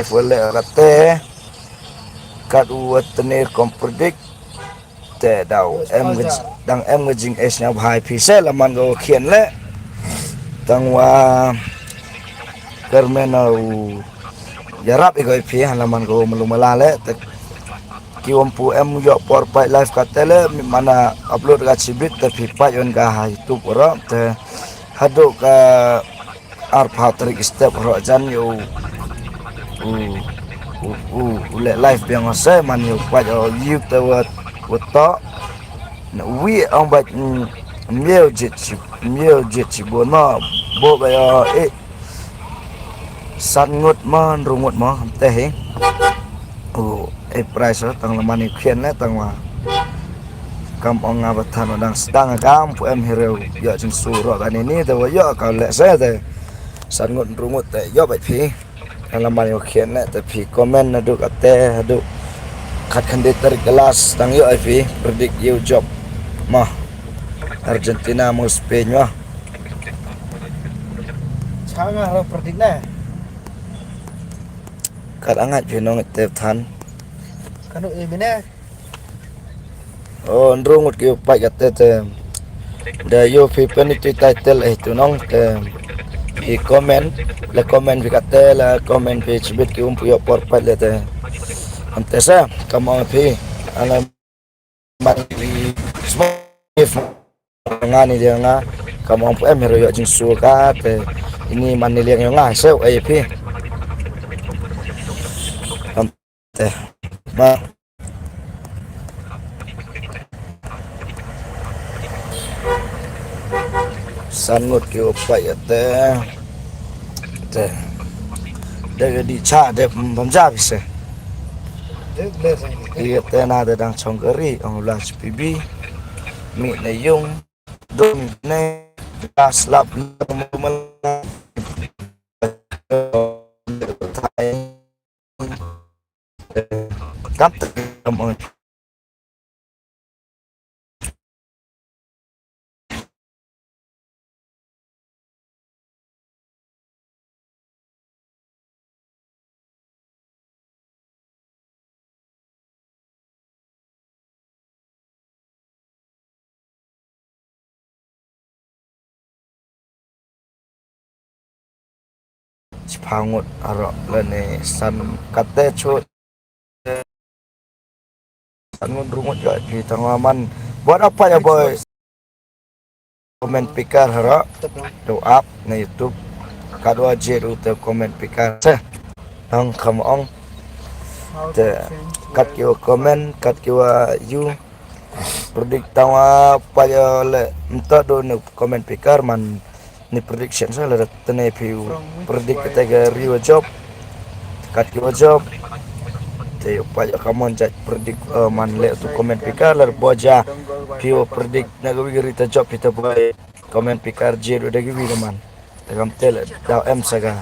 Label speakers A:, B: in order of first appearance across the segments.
A: Boleh kata kat uat tenir kompredik te dau em ngejing es nya bahai pise laman go khian le tang wa kermenau jarap igoi phi halaman go melumala le te kiwampu em yo por pai live katele mana upload ga chibit te phi pa yon ga ha youtube ro te hadu ka ar patrik step ro jan yo le live biang ose man yo pa yo youtube wat to na wi ang ba miêu jit chi bo na bo ba yo san ngut man rungut ma te he price tang lamani khian le tang wa kam ong nga bathan dang stang kam pu em hero ya jing su ro kan ini te wa ya ka le se te san ngut rungut te yo ba phi tang lamani khian le te phi comment na du ate du khat khandit tar kelas tang yo phi predict you job ma Argentina mau Spain wah
B: Changa harap predict na
A: kat angat pinong tep than
B: kanu imine
A: ndrungut ki pai kat te da yo phi peniti title tu nong te phi comment la comment vi kat la comment phi chibit ki yo por pai le te ante sa kamo phi ana mati ngani dia nga kamo em hero yo jing su ka te ini mani liang yo nga seu ai phi ante ma sangut ki opai ate te de di cha de pamja bise
B: dek le sang
A: ki te na de dang chong kari ong la pb mi na yung dum ne gas lap mal kap kamong pangut aro lene san kate chut sangun rungut jo di tanglaman buat apa ya boy komen pikar haro do up na YouTube kadua jet ute komen pikar se ang kamong te kat kiwa komen kat kiwa you predict tawa pa ya le mta do ne komen pikar man ni prediction sa le tene view predict kata riwa job kat kiwa job te pa ya kamon jat predict man le tu komen pikar le boja view predict na gawin ta job kita boy komen pikar jet udah gibi man dalam tel daw em saga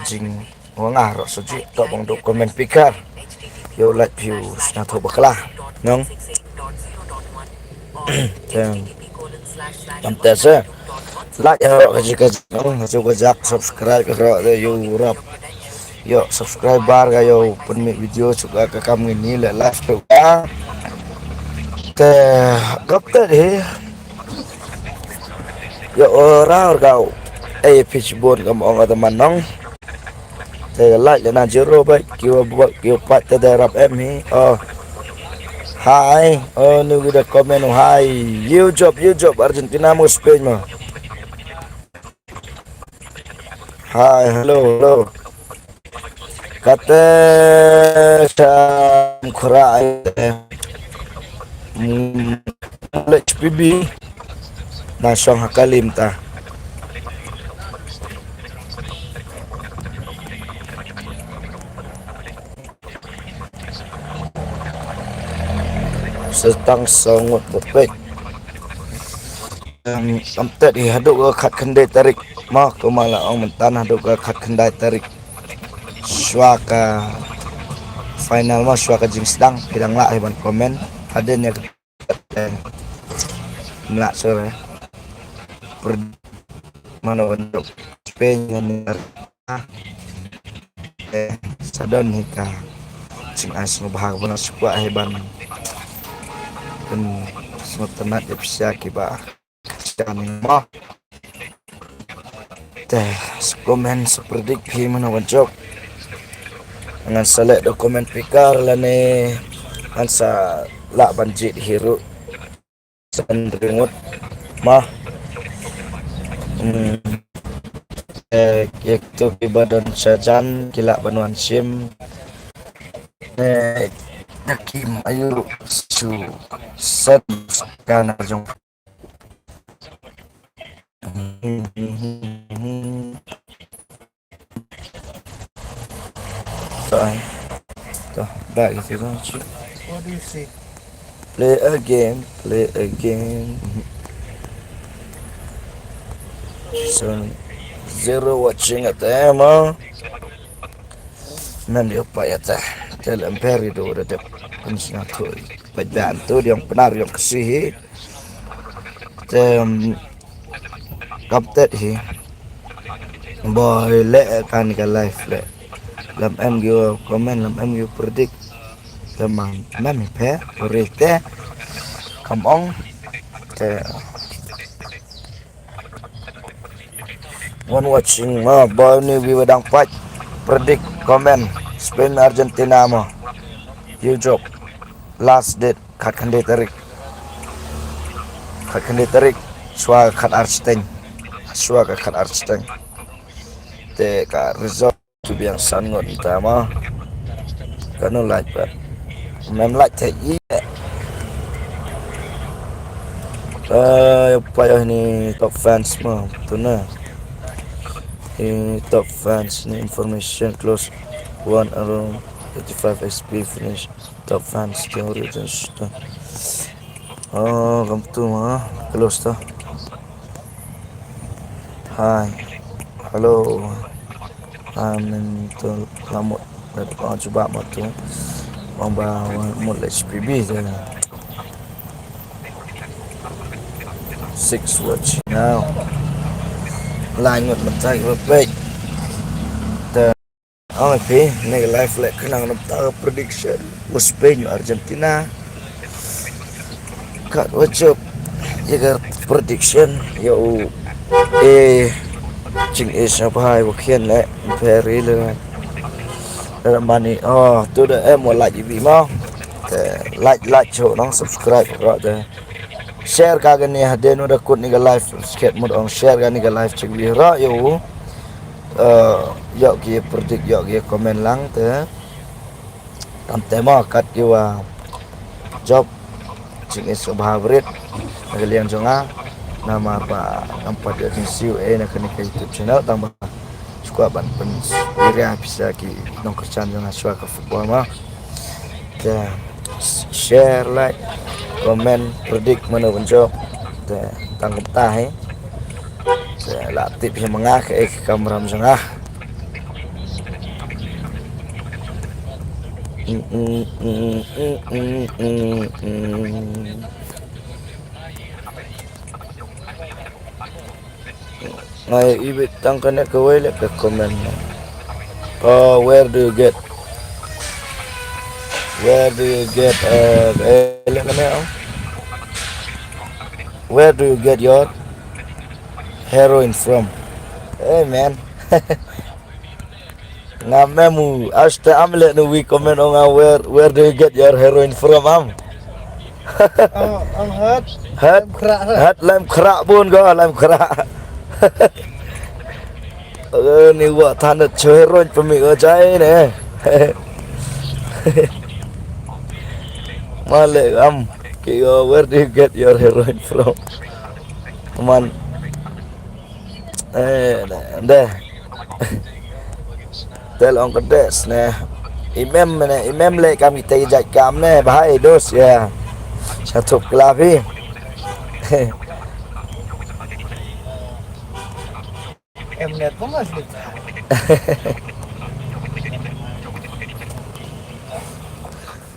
A: jing wangah ro suji to bang do komen pikar yo like view na to bakla nong tem tamtese like ro jika nong coba jak subscribe ro yo rap yo subscriber ga yo penmi video juga ke kami ni le live tu ke gapte de yo ora kau pitchboard kamu orang teman nong te like na jero ba kiwa pat te darap em hi hi nu gida komen hi you job Argentina mau Spain mo hi hello kata sam khura HPB nasong hakalim ta setang sangat bepek sampai di haduk ke khat kendai tarik mak tu malah orang mentan haduk ke khat kendai tarik suaka final mah suaka jing sedang bidang lah heban komen adanya melak sore mana untuk Spain sadon hika sing as ngubahag mo na sukwa heban kan semua tenat ya bisa kiba kasihan mo teh komen seperti pi mana wajok dengan selek dokumen pikar lane ansa lak banjit hiru sendringut mah yaitu ibadan sajan kilak banuan sim Nakim ayu su set kana jong Tuh, back if you want to
B: What do you say?
A: play a game. So zero watching at the ammo. Man dia apa ya teh? Dalam peri tu udah dap pensiun tu. Badan tu yang benar yang kesih. Tem kapten hi. Boy le kan ke live le. Lam em gyo komen lam em gyo predict. Lam mami pe berite. Come on. One watching ma boy ni we wedang pat predict komen Spain Argentina mo you job last date kat khande tarik swa kat arsteng te ka result tu biang sangot tama kanu like but mem like te i payah ni top fans mo tu na top fans ni information close one around 85 SP finish top fans teori dan sudah kamu tu mah close tu hi hello tu lamut dari kau cuba mak tu orang bawa mulai SPB tu 6 watch now lanjut mencari baik pi nega live lek kenang nampak prediction Spain Argentina kat wajib jaga prediction yo ching is apa hai wakian lek very le dalam mani tu dah mau like vi mau like cho nong subscribe ro de share ka gani hade no da kut nega live sket mod on share ka nega live ching vi ro yo yok kia predict yok kia komen lang te tam tema kat kiwa job ching is subhavrit nagalian jonga nama apa nampak dia siu nak kena ke YouTube channel tambah suka ban pen area bisa ki nong kerjaan jonga suka football mah te share like komen predict mana pun job te tangkap tahe latip yang mengah ke kamera mengah ngai ibit tangkane ke wele ke komen where do you get where do you get your heroin from? Hey man, ngamemu asta amle no we comment on where do you get your heroin from
B: Ang hat
A: hat lem kerak pun kau lem kerak ni buat tanda heroin pemik ojai ne male where do you get your heroin from teman deh tel on kedes ne imam le kami tay kam ne bahai dos ya satu kelabi
B: Mnet pun masih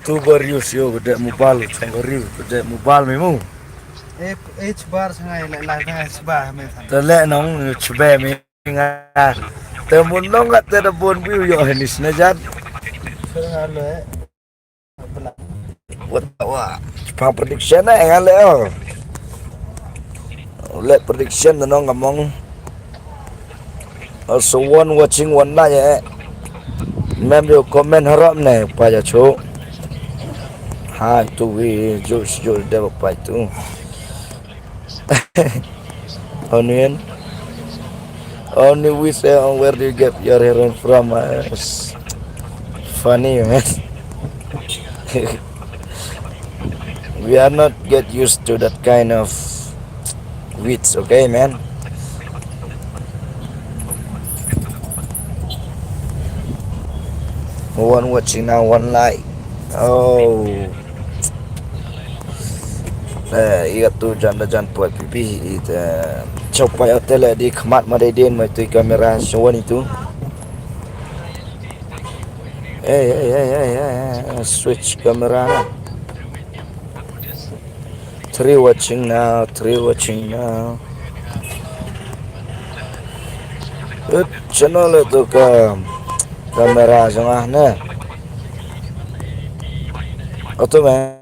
A: tu barius yo gede mubal barius gede mubal memu
B: bar sangai lah tengah sebah me
A: tele nong chbe mi nga Temunong kat telepon view yo Hanis na dyan.
B: Sering halo belah.
A: Wah, Jepang prediction na yang ale let prediction na ngomong. Also one watching one na ya. Mem yo comment harap ne pa ya chu. Ha tu we George de pa tu. Onion. Only we say on where do you get your heroin from? It's funny, man. We are not get used to that kind of wits, okay, man? One watching now, one like. Oh. Iya tu jangan buat pipi itu coba hotel di kemat madeden mai tu kamera showan itu switch kamera na. Three watching now channel itu ke kamera jangan na atau man